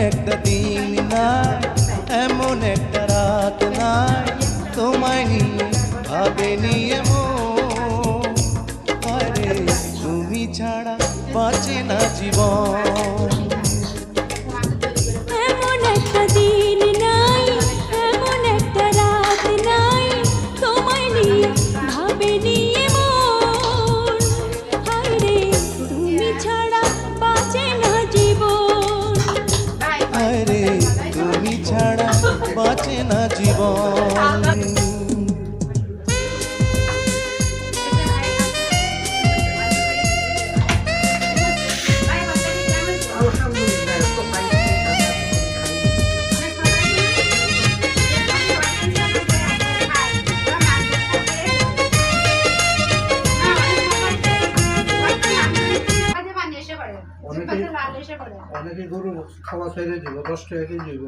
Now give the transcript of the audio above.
একটা দিন নাই, এমন একটা রাত নাই তোমায় নিয়ে ভাবেনি এমন। আরে তুমি ছাড়া বাঁচে না জীবন। এমন একটা দিন নাই, এমন একটা রাত নাই তোমায় নিয়ে ভাবেনি এমন। হায়রে তুমি ছাড়া বাঁচে না জীবন। আরে তুমি ছাড়া বাঁচে না জীবন। অনেকে গরু খাওয়া ছেড়ে দিব, 10 টাকা কেজি গরু।